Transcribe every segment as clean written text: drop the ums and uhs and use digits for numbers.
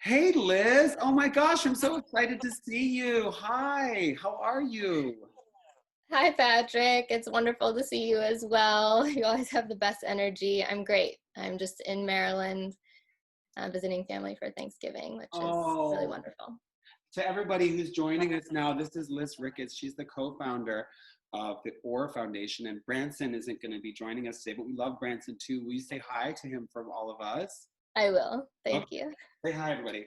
Hey Liz, oh my gosh, I'm so excited to see you. Hi, how are you? Hi, Patrick. It's wonderful to see you as well. You always have the best energy. I'm great. I'm just in Maryland visiting family for Thanksgiving, which is really Oh, wonderful. to everybody who's joining us now, this is Liz Ricketts. She's the co-founder of the OR Foundation, and Branson isn't going to be joining us today, but we love Branson too. Will you say hi to him from all of us? I will. Okay, Thank you. say hi, everybody.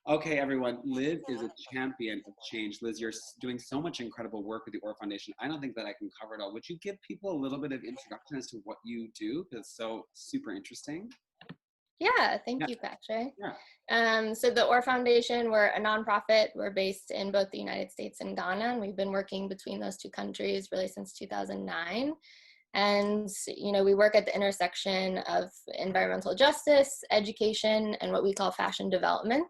Okay, everyone, Liz is a champion of change. Liz, you're doing so much incredible work with the OR Foundation. I don't think that I can cover it all. Would you give people a little bit of introduction as to what you do? Because it's so super interesting. Yeah, thank Yeah, you, Patrick. yeah. So the OR Foundation, we're a nonprofit. We're based in both the United States and Ghana, and we've been working between those two countries really since 2009. And, we work at the intersection of environmental justice, education, and what we call fashion development.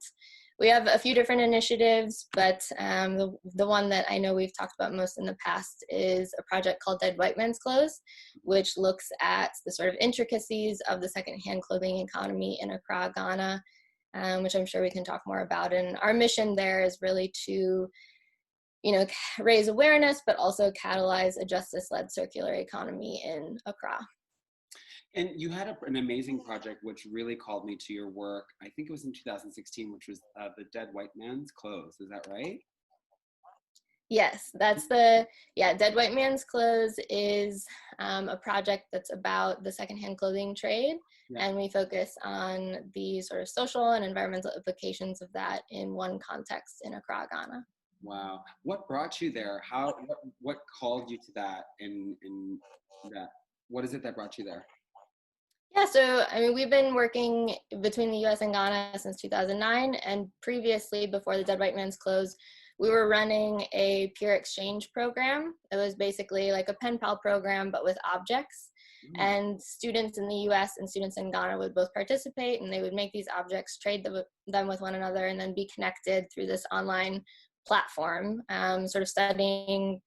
We have a few different initiatives, but the one that I know we've talked about most in the past is a project called Dead White Man's Clothes, which looks at the sort of intricacies of the secondhand clothing economy in Accra, Ghana, which I'm sure we can talk more about. And our mission there is really to raise awareness, but also catalyze a justice-led circular economy in Accra. And you had an amazing project which really called me to your work. I think it was in 2016, which was the Dead White Man's Clothes. Is that right? Yes, Dead White Man's Clothes is a project that's about the secondhand clothing trade. Yeah. And we focus on the sort of social and environmental implications of that in one context in Accra, Ghana. Wow. What brought you there? What called you to that in that? What is it that brought you there? Yeah, so I mean, we've been working between the US and Ghana since 2009, and previously, before the Dead White Man's Clothes, we were running a peer exchange program. It was basically like a pen pal program, but with objects. Mm, And students in the US and students in Ghana would both participate, and they would make these objects, trade them with one another, and then be connected through this online platform, sort of studying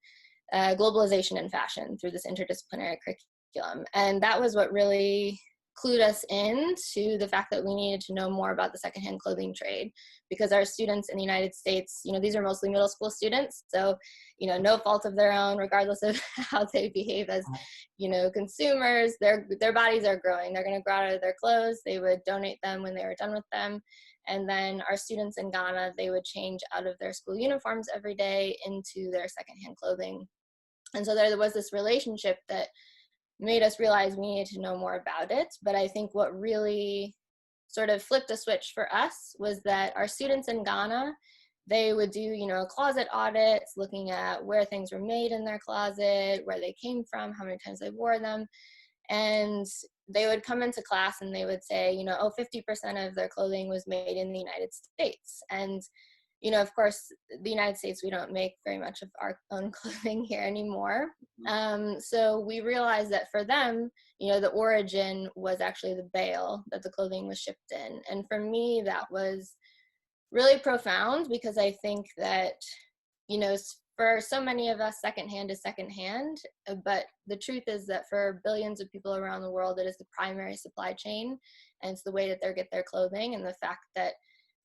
globalization in fashion through this interdisciplinary curriculum. And that was what really clued us in to the fact that we needed to know more about the secondhand clothing trade, because our students in the United States, these are mostly middle school students, so no fault of their own, regardless of how they behave as consumers. Their bodies are growing. They're going to grow out of their clothes. They would donate them when they were done with them. And then our students in Ghana, they would change out of their school uniforms every day into their secondhand clothing. And so there was this relationship that made us realize we needed to know more about it. But I think what really sort of flipped a switch for us was that our students in Ghana, they would do, closet audits, looking at where things were made in their closet, where they came from, how many times they wore them. And they would come into class and they would say, 50% of their clothing was made in the United States. And of course, the United States, we don't make very much of our own clothing here anymore. So we realized that for them, the origin was actually the bale that the clothing was shipped in. And for me, that was really profound, because I think that, for so many of us, secondhand is secondhand. But the truth is that for billions of people around the world, it is the primary supply chain. And it's the way that they get their clothing, and the fact that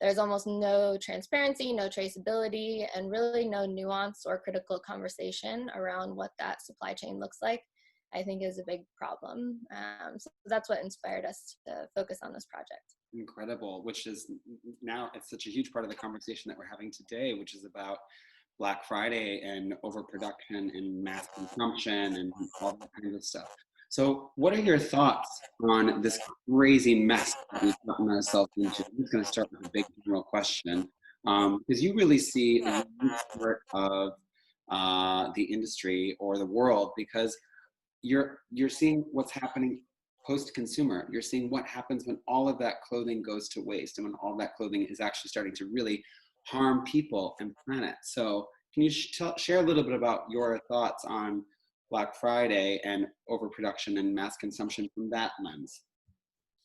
there's almost no transparency, no traceability, and really no nuance or critical conversation around what that supply chain looks like, I think is a big problem. So that's what inspired us to focus on this project. incredible. Which is now it's such a huge part of the conversation that we're having today, which is about Black Friday and overproduction and mass consumption and all that kind of stuff. So, what are your thoughts on this crazy mess that we've gotten ourselves into? I'm just going to start with a big general question, because you really see a huge part of the industry or the world, because you're seeing what's happening post-consumer. You're seeing what happens when all of that clothing goes to waste and when all that clothing is actually starting to really harm people and planet. So can you share a little bit about your thoughts on Black Friday and overproduction and mass consumption from that lens?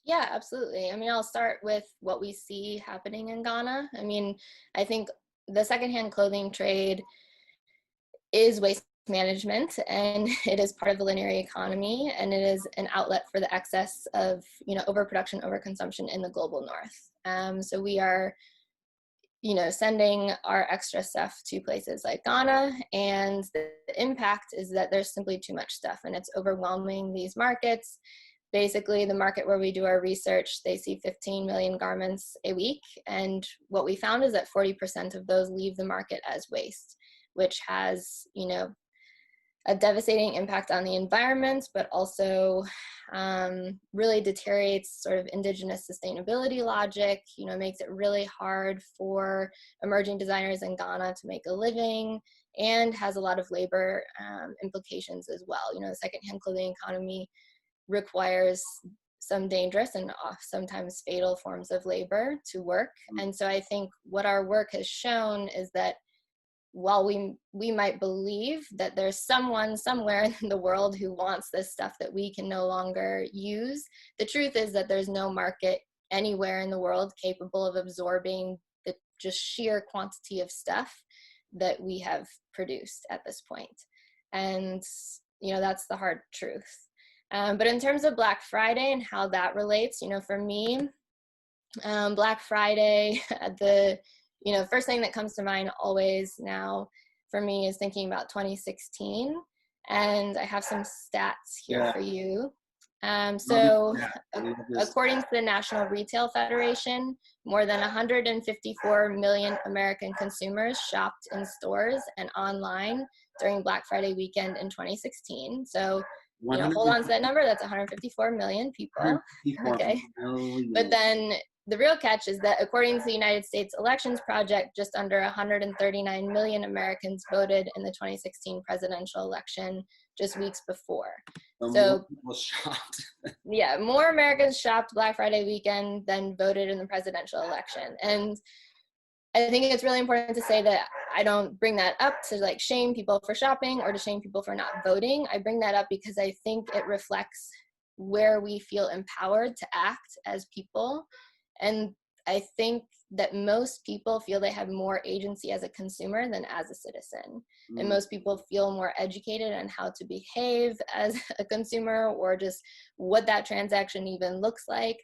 Yeah, absolutely. I mean, I'll start with what we see happening in Ghana. I mean, I think the secondhand clothing trade is wasteful management, and it is part of the linear economy, and it is an outlet for the excess of, overproduction, overconsumption in the global north. So we are, sending our extra stuff to places like Ghana, and the impact is that there's simply too much stuff, and it's overwhelming these markets. Basically, the market where we do our research, they see 15 million garments a week, and what we found is that 40% of those leave the market as waste, which has, a devastating impact on the environment, but also really deteriorates sort of indigenous sustainability logic, makes it really hard for emerging designers in Ghana to make a living, and has a lot of labor implications as well. The secondhand clothing economy requires some dangerous and sometimes fatal forms of labor to work. And so I think what our work has shown is that while we might believe that there's someone somewhere in the world who wants this stuff that we can no longer use, the truth is that there's no market anywhere in the world capable of absorbing the just sheer quantity of stuff that we have produced at this point. And, that's the hard truth. But in terms of Black Friday and how that relates, for me, Black Friday, first thing that comes to mind always now for me is thinking about 2016. And I have some stats here for you. So according to the National Retail Federation, more than 154 million American consumers shopped in stores and online during Black Friday weekend in 2016. So, hold on to that number. That's 154 million people. Okay. But then the real catch is that according to the United States Elections Project, just under 139 million Americans voted in the 2016 presidential election just weeks before. So people shopped. Yeah, more Americans shopped Black Friday weekend than voted in the presidential election. And I think it's really important to say that I don't bring that up to shame people for shopping or to shame people for not voting. I bring that up because I think it reflects where we feel empowered to act as people. And I think that most people feel they have more agency as a consumer than as a citizen. And most people feel more educated on how to behave as a consumer, or just what that transaction even looks like,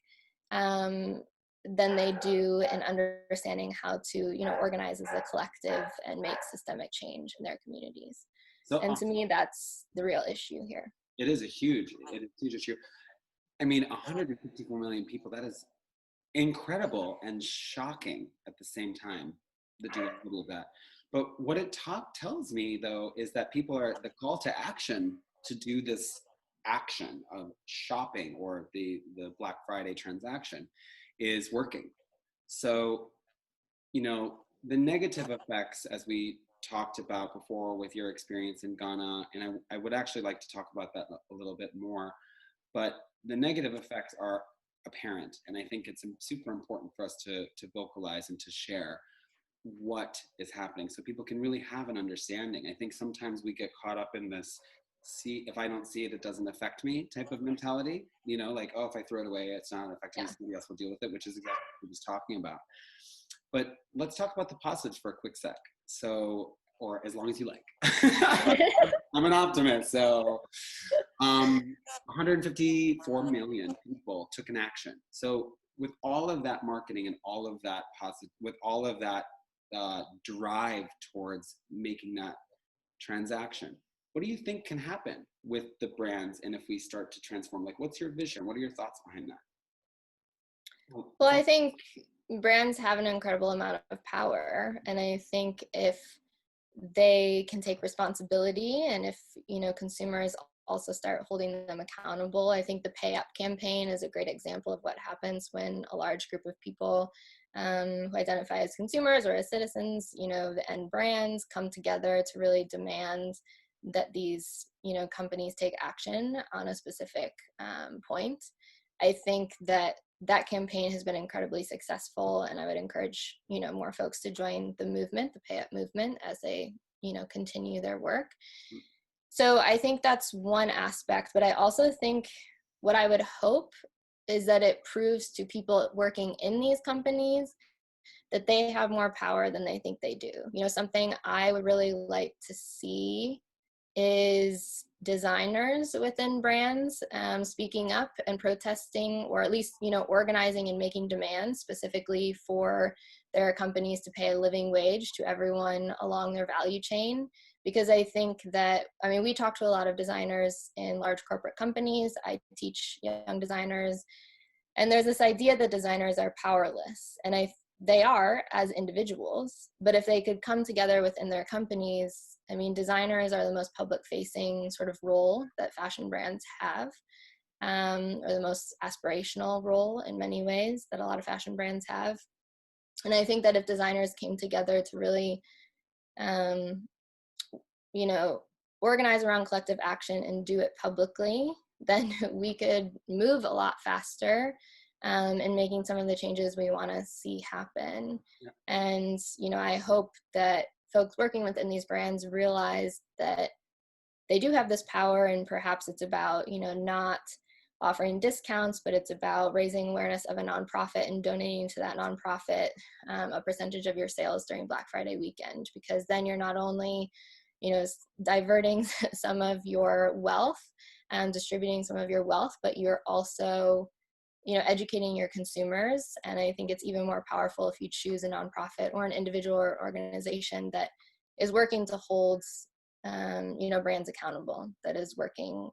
than they do in understanding how to, organize as a collective and make systemic change in their communities. So, and to me, that's the real issue here. It is a huge issue. I mean, 154 million people, that is incredible and shocking at the same time, the duality of that. But what it tells me, though, is that people are, the call to action to do this action of shopping or the Black Friday transaction is working. So, the negative effects, as we talked about before with your experience in Ghana, and I would actually like to talk about that a little bit more, but the negative effects are apparent. And I think it's super important for us to vocalize and to share what is happening so people can really have an understanding. I think sometimes we get caught up in this, if I don't see it, it doesn't affect me type of mentality, oh, if I throw it away, it's not affecting me, somebody else will deal with it, which is exactly what we were just talking about. But let's talk about the positives for a quick sec. So, or as long as you like. I'm an optimist. So 154 million people took an action. So with all of that marketing and all of that with all of that drive towards making that transaction, what do you think can happen with the brands? And if we start to transform, what's your vision? What are your thoughts behind that? Well, I think brands have an incredible amount of power. And I think if they can take responsibility, and if consumers also start holding them accountable, I think the Pay Up campaign is a great example of what happens when a large group of people who identify as consumers or as citizens, and brands come together to really demand that these companies take action on a specific point. I think that campaign has been incredibly successful, and I would encourage more folks to join the movement, the Pay Up movement, as they continue their work. So I think that's one aspect, but I also think what I would hope is that it proves to people working in these companies that they have more power than they think they do. Something I would really like to see is designers within brands speaking up and protesting, or at least, organizing and making demands specifically for their companies to pay a living wage to everyone along their value chain. Because I think that, we talk to a lot of designers in large corporate companies. I teach young designers, and there's this idea that designers are powerless, and they are as individuals, but if they could come together within their companies, designers are the most public-facing sort of role that fashion brands have, or the most aspirational role in many ways that a lot of fashion brands have. And I think that if designers came together to really, organize around collective action and do it publicly, then we could move a lot faster in making some of the changes we want to see happen. Yeah. And, I hope that folks working within these brands realize that they do have this power, and perhaps it's about, not offering discounts, but it's about raising awareness of a nonprofit and donating to that nonprofit a percentage of your sales during Black Friday weekend, because then you're not only diverting some of your wealth and distributing some of your wealth, but you're also, educating your consumers. And I think it's even more powerful if you choose a nonprofit or an individual or organization that is working to hold, brands accountable, that is working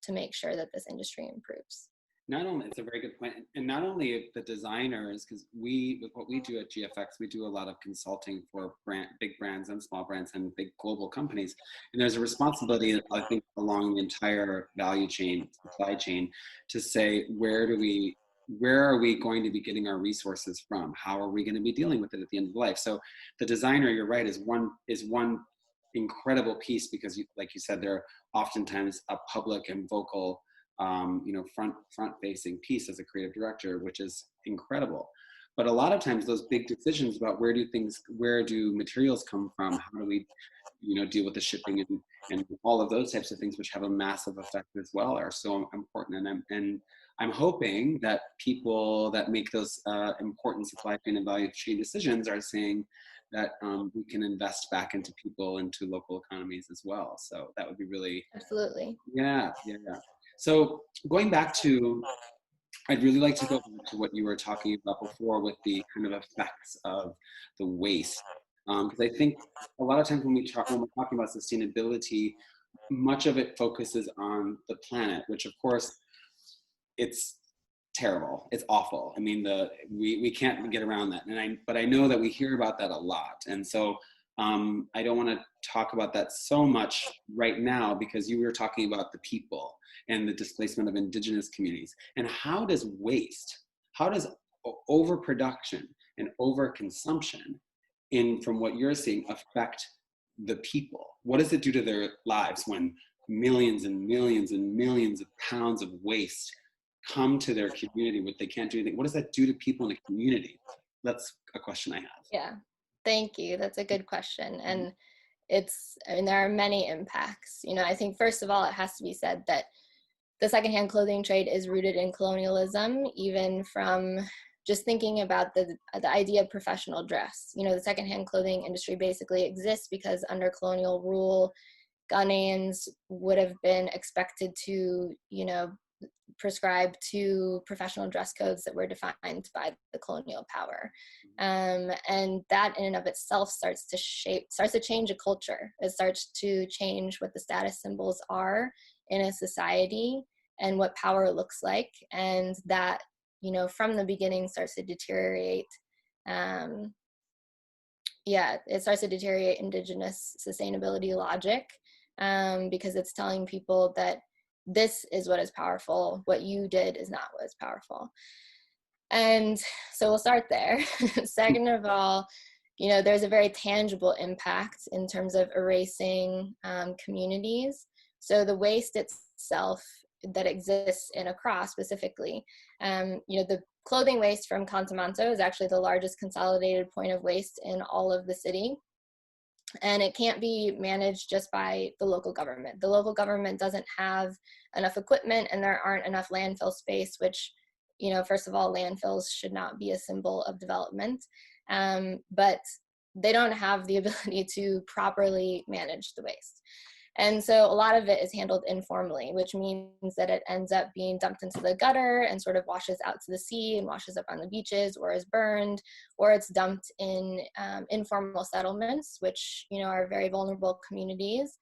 to make sure that this industry improves. It's a very good point. And not only the designers, because with what we do at GFX, we do a lot of consulting for big brands and small brands and big global companies. And there's a responsibility, I think, along the entire value chain, supply chain, to say, where are we going to be getting our resources from? How are we going to be dealing with it at the end of life? So the designer, you're right, is one incredible piece, because like you said, they're oftentimes a public and vocal front-facing piece as a creative director, which is incredible. But a lot of times those big decisions about where do materials come from, how do we, deal with the shipping and all of those types of things, which have a massive effect as well, are so important. And I'm hoping that people that make those important supply chain and value chain decisions are saying that we can invest back into people, into local economies as well. So that would be really, absolutely. Yeah. So going back to, I'd really like to go back to what you were talking about before with the kind of effects of the waste. Because I think a lot of times when we're talking about sustainability, much of it focuses on the planet, which of course, it's terrible. It's awful. We can't get around that. But I know that we hear about that a lot. And so I don't want to talk about that so much right now, because you were talking about the people and the displacement of indigenous communities. And how does overproduction and overconsumption, from what you're seeing, affect the people? What does it do to their lives when millions and millions and millions of pounds of waste come to their community, but they can't do anything? What does that do to people in a community? That's a question I have. Yeah, thank you. That's a good question. And there are many impacts. I think first of all, it has to be said that the secondhand clothing trade is rooted in colonialism, even from just thinking about the idea of professional dress. The secondhand clothing industry basically exists because under colonial rule, Ghanaians would have been expected to, prescribe to professional dress codes that were defined by the colonial power. And that in and of itself starts to change a culture. It starts to change what the status symbols are in a society and what power looks like. And that, from the beginning starts to deteriorate. It starts to deteriorate indigenous sustainability logic, because it's telling people that this is what is powerful. What you did is not what is powerful. And so we'll start there. Second of all, there's a very tangible impact in terms of erasing communities. So the waste itself that exists in Accra specifically, the clothing waste from Kantamanto is actually the largest consolidated point of waste in all of the city. And it can't be managed just by the local government. The local government doesn't have enough equipment, and there aren't enough landfill space, which, first of all, landfills should not be a symbol of development. But they don't have the ability to properly manage the waste. And so a lot of it is handled informally, which means that it ends up being dumped into the gutter and sort of washes out to the sea and washes up on the beaches, or is burned, or it's dumped in informal settlements, which, you know, are very vulnerable communities.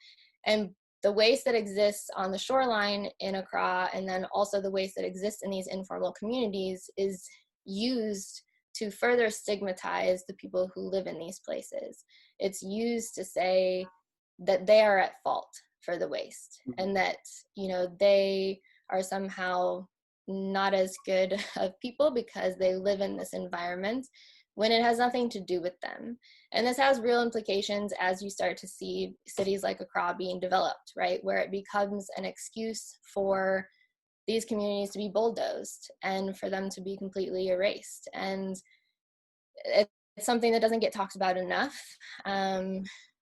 And the waste that exists on the shoreline in Accra, and then also the waste that exists in these informal communities, is used to further stigmatize the people who live in these places. It's used to say that they are at fault for the waste, and that, you know, they are somehow not as good of people because they live in this environment, when it has nothing to do with them. And this has real implications as you start to see cities like Accra being developed, right, where it becomes an excuse for these communities to be bulldozed and for them to be completely erased. And it's something that doesn't get talked about enough.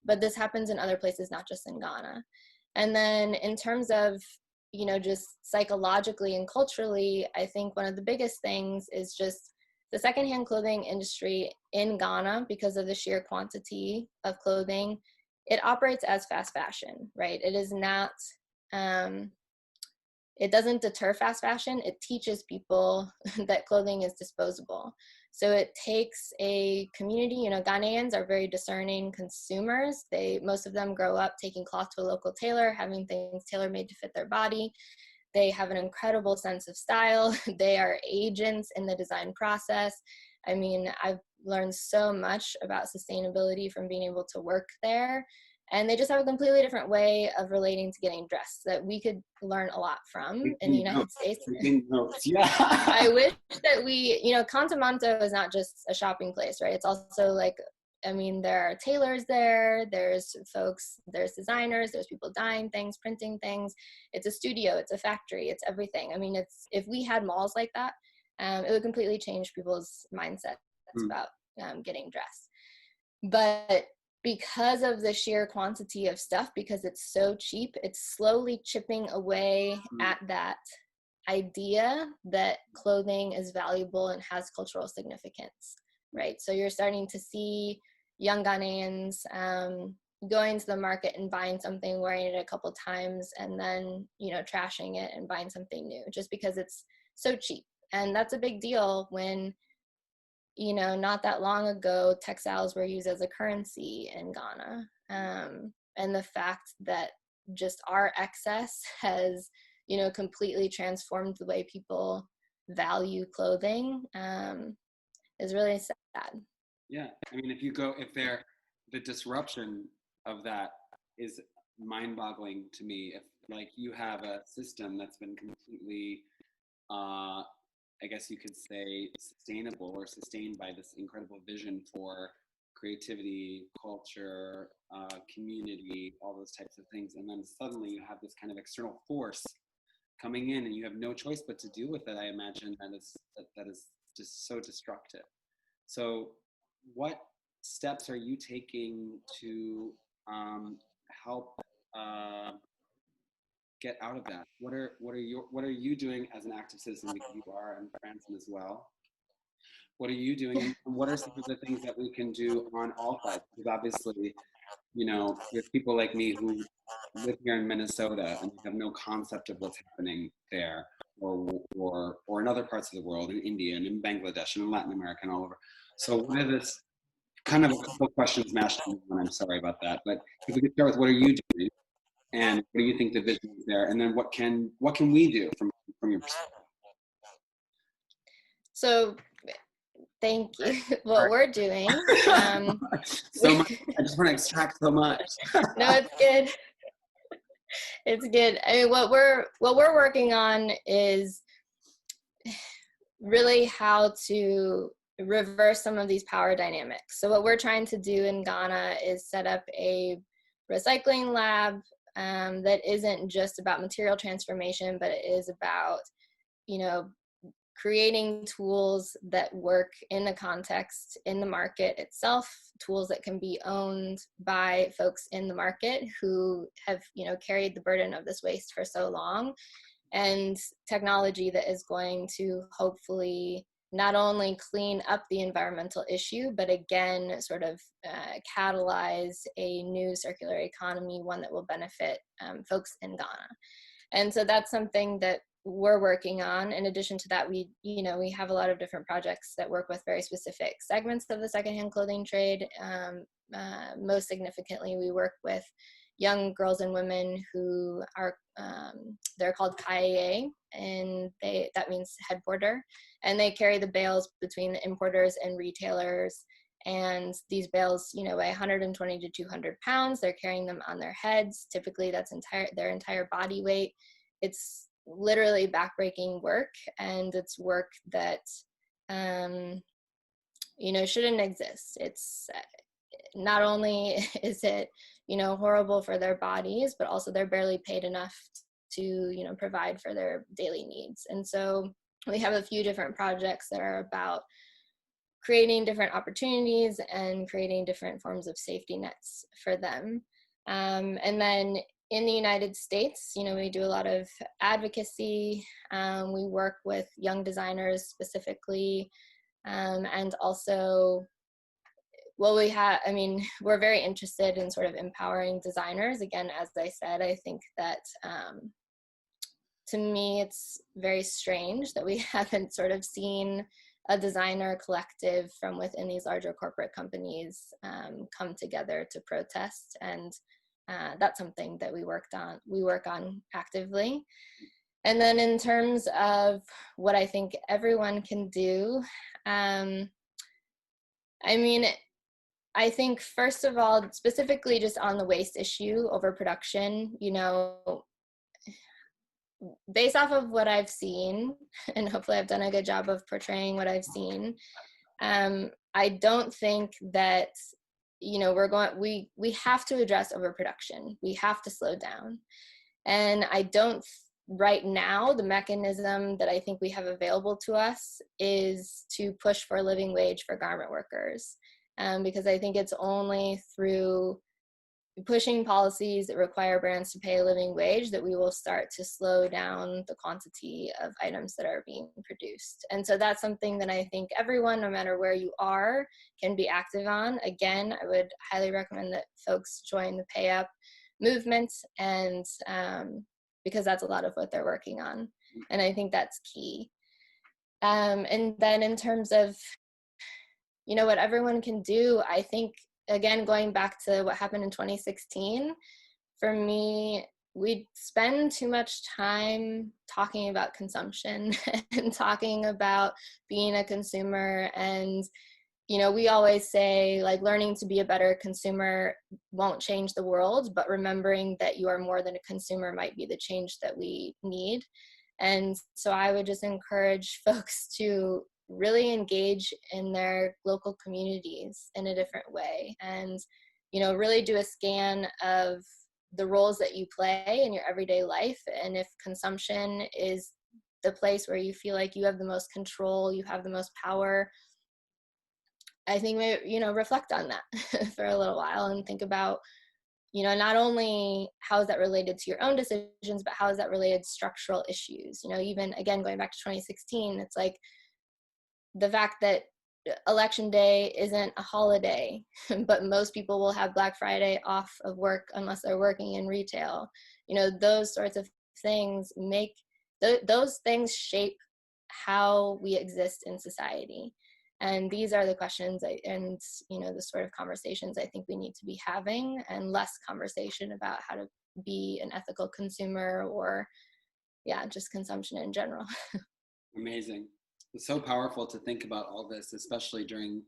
But this happens in other places, not just in Ghana. And then in terms of, you know, just psychologically and culturally, I think one of the biggest things is just the secondhand clothing industry in Ghana, because of the sheer quantity of clothing, it operates as fast fashion, right? It is not, it doesn't deter fast fashion. It teaches people that clothing is disposable. So it takes a community, you know, Ghanaians are very discerning consumers. Most of them grow up taking cloth to a local tailor, having things tailor-made to fit their body. They have an incredible sense of style. They are agents in the design process. I mean, I've learned so much about sustainability from being able to work there. And they just have a completely different way of relating to getting dressed that we could learn a lot from in the United States. Yeah. I wish that you know, Kantamanto is not just a shopping place, right? It's also like, I mean, there are tailors there, there's folks, there's designers, there's people dyeing things, printing things. It's a studio, it's a factory, it's everything. I mean, if we had malls like that, it would completely change people's mindsets about getting dressed. But because of the sheer quantity of stuff, because it's so cheap, it's slowly chipping away at that idea that clothing is valuable and has cultural significance, right? So you're starting to see young Ghanaians going to the market and buying something, wearing it a couple times, and then, you know, trashing it and buying something new just because it's so cheap. And that's a big deal when, you know, not that long ago, textiles were used as a currency in Ghana. And the fact that just our excess has, you know, completely transformed the way people value clothing is really sad. Yeah, I mean, the disruption of that is mind-boggling to me. If, like, you have a system that's been completely, I guess you could say, sustainable or sustained by this incredible vision for creativity, culture, community, all those types of things, and then suddenly you have this kind of external force coming in, and you have no choice but to deal with it. I imagine that is just so destructive. So, what steps are you taking to help get out of that? What are you doing as an active citizen, because you are in France as well? What are you doing, and what are some of the things that we can do on all sides? Because obviously, you know, there's people like me who live here in Minnesota and have no concept of what's happening there, or in other parts of the world, in India and in Bangladesh and in Latin America and all over. So what are this kind of a couple of questions mashed into one? I'm sorry about that, but if we could start with what are you doing, and what do you think the vision is there, and then what can we do from your perspective? So thank you. What we're doing. So much. I just want to extract so much. No, it's good. It's good. I mean, what we're working on is really how to reverse some of these power dynamics. So what we're trying to do in Ghana is set up a recycling lab that isn't just about material transformation, but it is about, you know, creating tools that work in the context, in the market itself, tools that can be owned by folks in the market who have, you know, carried the burden of this waste for so long, and technology that is going to hopefully not only clean up the environmental issue, but again, sort of catalyze a new circular economy, one that will benefit folks in Ghana. And so that's something that we're working on. In addition to that, we have a lot of different projects that work with very specific segments of the secondhand clothing trade. Most significantly, we work with young girls and women who are, they're called Kaye, and that means head porter, and they carry the bales between the importers and retailers. And these bales, weigh 120 to 200 pounds. They're carrying them on their heads. Typically, that's their entire body weight. It's literally backbreaking work, and it's work that, shouldn't exist. It's not only is it, horrible for their bodies, but also they're barely paid enough to, provide for their daily needs. And so we have a few different projects that are about creating different opportunities and creating different forms of safety nets for them. And then in the United States, we do a lot of advocacy. We work with young designers specifically, and also, we're very interested in sort of empowering designers. Again, as I said, I think that to me, it's very strange that we haven't sort of seen a designer collective from within these larger corporate companies come together to protest. And that's something that we work on actively. And then in terms of what I think everyone can do, I think, first of all, specifically just on the waste issue, overproduction, based off of what I've seen, and hopefully I've done a good job of portraying what I've seen, I don't think that, we have to address overproduction. We have to slow down. And I don't, right now, the mechanism that I think we have available to us is to push for a living wage for garment workers. Because I think it's only through pushing policies that require brands to pay a living wage that we will start to slow down the quantity of items that are being produced. And so that's something that I think everyone, no matter where you are, can be active on. Again, I would highly recommend that folks join the Pay Up movement, and because that's a lot of what they're working on. And I think that's key. And then in terms of what everyone can do, I think, again, going back to what happened in 2016, for me, we spend too much time talking about consumption and talking about being a consumer. And, we always say, like, learning to be a better consumer won't change the world, but remembering that you are more than a consumer might be the change that we need. And so I would just encourage folks to really engage in their local communities in a different way, and really do a scan of the roles that you play in your everyday life. And if consumption is the place where you feel like you have the most control, you have the most power, I think reflect on that for a little while and think about not only how is that related to your own decisions, but how is that related to structural issues. Even, again, going back to 2016, it's like the fact that Election Day isn't a holiday, but most people will have Black Friday off of work unless they're working in retail. Those sorts of things those things shape how we exist in society. And these are the questions and the sort of conversations I think we need to be having, and less conversation about how to be an ethical consumer or, just consumption in general. Amazing. It's so powerful to think about all this, especially during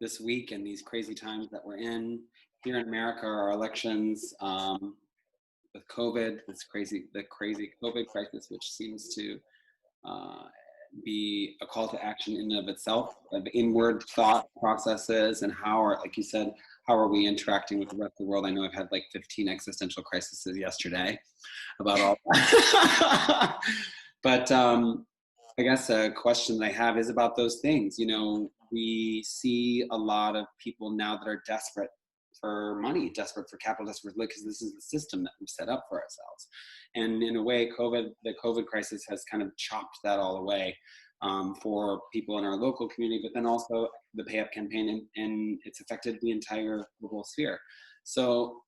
this week and these crazy times that we're in. Here in America, our elections, with COVID, the crazy COVID crisis, which seems to be a call to action in and of itself, of inward thought processes, and like you said, how are we interacting with the rest of the world? I know I've had like 15 existential crises yesterday about all that. But I guess a question that I have is about those things. We see a lot of people now that are desperate for money, desperate for capital, desperate because this is the system that we've set up for ourselves. And in a way, the COVID crisis has kind of chopped that all away. for people in our local community, but then also the Pay Up campaign, and it's affected the entire global sphere. So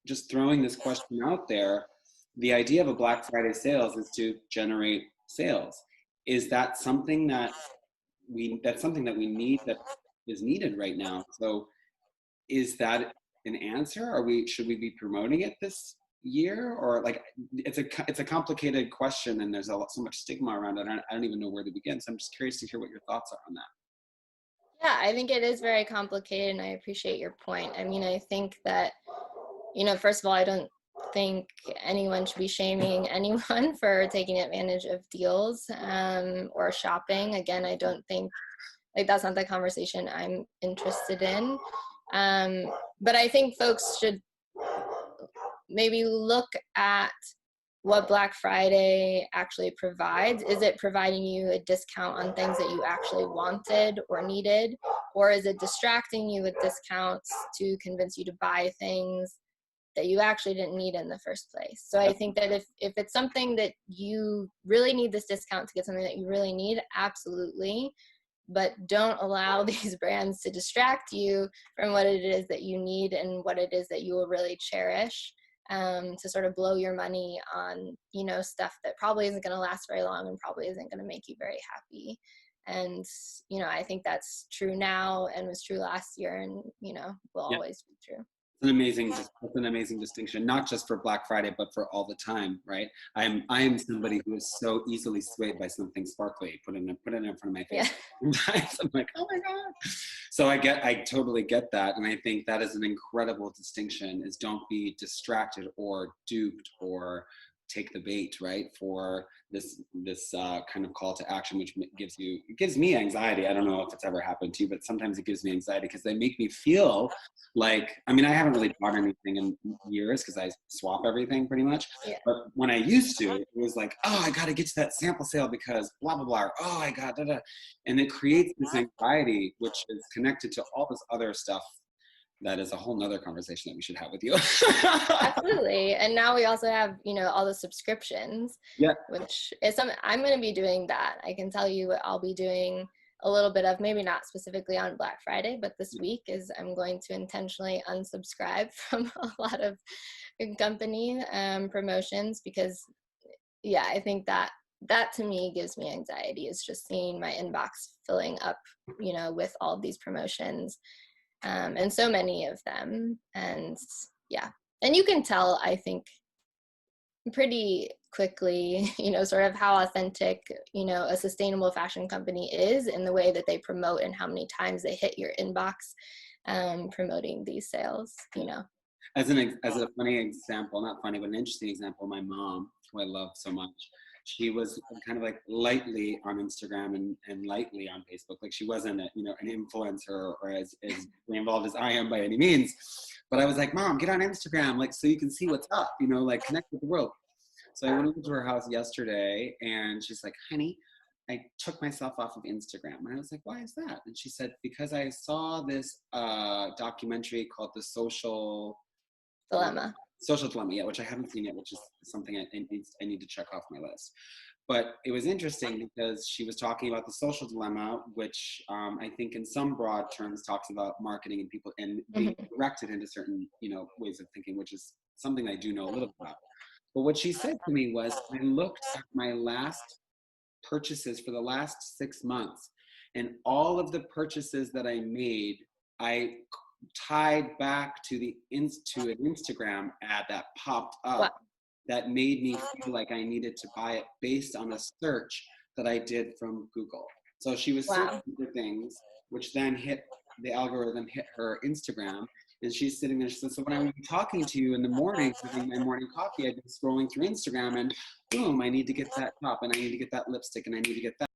just throwing this question out there, the idea of a Black Friday sales is to generate sales. Is that something that that's something that we need, that is needed right now? So is that an answer? Should we be promoting it this year? Or like, it's a complicated question, and there's so much stigma around it. I don't even know where to begin. So I'm just curious to hear what your thoughts are on that. Yeah, I think it is very complicated, and I appreciate your point. I mean, I think that, first of all, I don't think anyone should be shaming anyone for taking advantage of deals or shopping. Again, I don't think, like, that's not the conversation I'm interested in. But I think folks should maybe look at what Black Friday actually provides. Is it providing you a discount on things that you actually wanted or needed? Or is it distracting you with discounts to convince you to buy things that you actually didn't need in the first place? So I think that if it's something that you really need this discount to get something that you really need, absolutely. But don't allow these brands to distract you from what it is that you need and what it is that you will really cherish, to sort of blow your money on, stuff that probably isn't going to last very long and probably isn't going to make you very happy. And, I think that's true now and was true last year, and, will always be true. It's an amazing distinction, not just for Black Friday, but for all the time, right? I am somebody who is so easily swayed by something sparkly. Put it in front of my face. Yeah. I'm like, oh my God. So I totally get that. And I think that is an incredible distinction, is don't be distracted or duped or take the bait, right? For this kind of call to action, which gives me anxiety. I don't know if it's ever happened to you, but sometimes it gives me anxiety because they make me feel like, I mean, I haven't really bought anything in years because I swap everything pretty much. Yeah. But when I used to, it was like, oh, I got to get to that sample sale because blah, blah, blah. Or, oh, I got da, da. And it creates this anxiety, which is connected to all this other stuff. That is a whole nother conversation that we should have with you. Absolutely. And now we also have, all the subscriptions, which is something I'm going to be doing. That I can tell you what I'll be doing a little bit of, maybe not specifically on Black Friday, but this week is I'm going to intentionally unsubscribe from a lot of company promotions, because I think that to me gives me anxiety, is just seeing my inbox filling up, with all these promotions. And so many of them. And and you can tell, I think, pretty quickly, sort of how authentic, a sustainable fashion company is in the way that they promote and how many times they hit your inbox promoting these sales, As a funny example, not funny, but an interesting example, my mom, who I love so much, she was kind of like lightly on Instagram and lightly on Facebook. Like she wasn't an influencer or as involved as I am by any means. But I was like, Mom, get on Instagram, like, so you can see what's up, like connect with the world. So I went over to her house yesterday and she's like, honey, I took myself off of Instagram. And I was like, why is that? And she said, because I saw this documentary called The Social Dilemma, which I haven't seen yet, which is something I need to check off my list. But it was interesting because she was talking about the social dilemma, which I think in some broad terms talks about marketing and people and being directed into certain, ways of thinking, which is something I do know a little about. But what she said to me was, I looked at my last purchases for the last 6 months, and all of the purchases that I made, I tied back to an Instagram ad that popped up. Wow. That made me feel like I needed to buy it based on a search that I did from Google. So she was searching for things, which then the algorithm hit her Instagram, and she's sitting there. She says, so when I'm talking to you in the morning, having my morning coffee, I've been scrolling through Instagram, and boom, I need to get that top, and I need to get that lipstick, and I need to get that.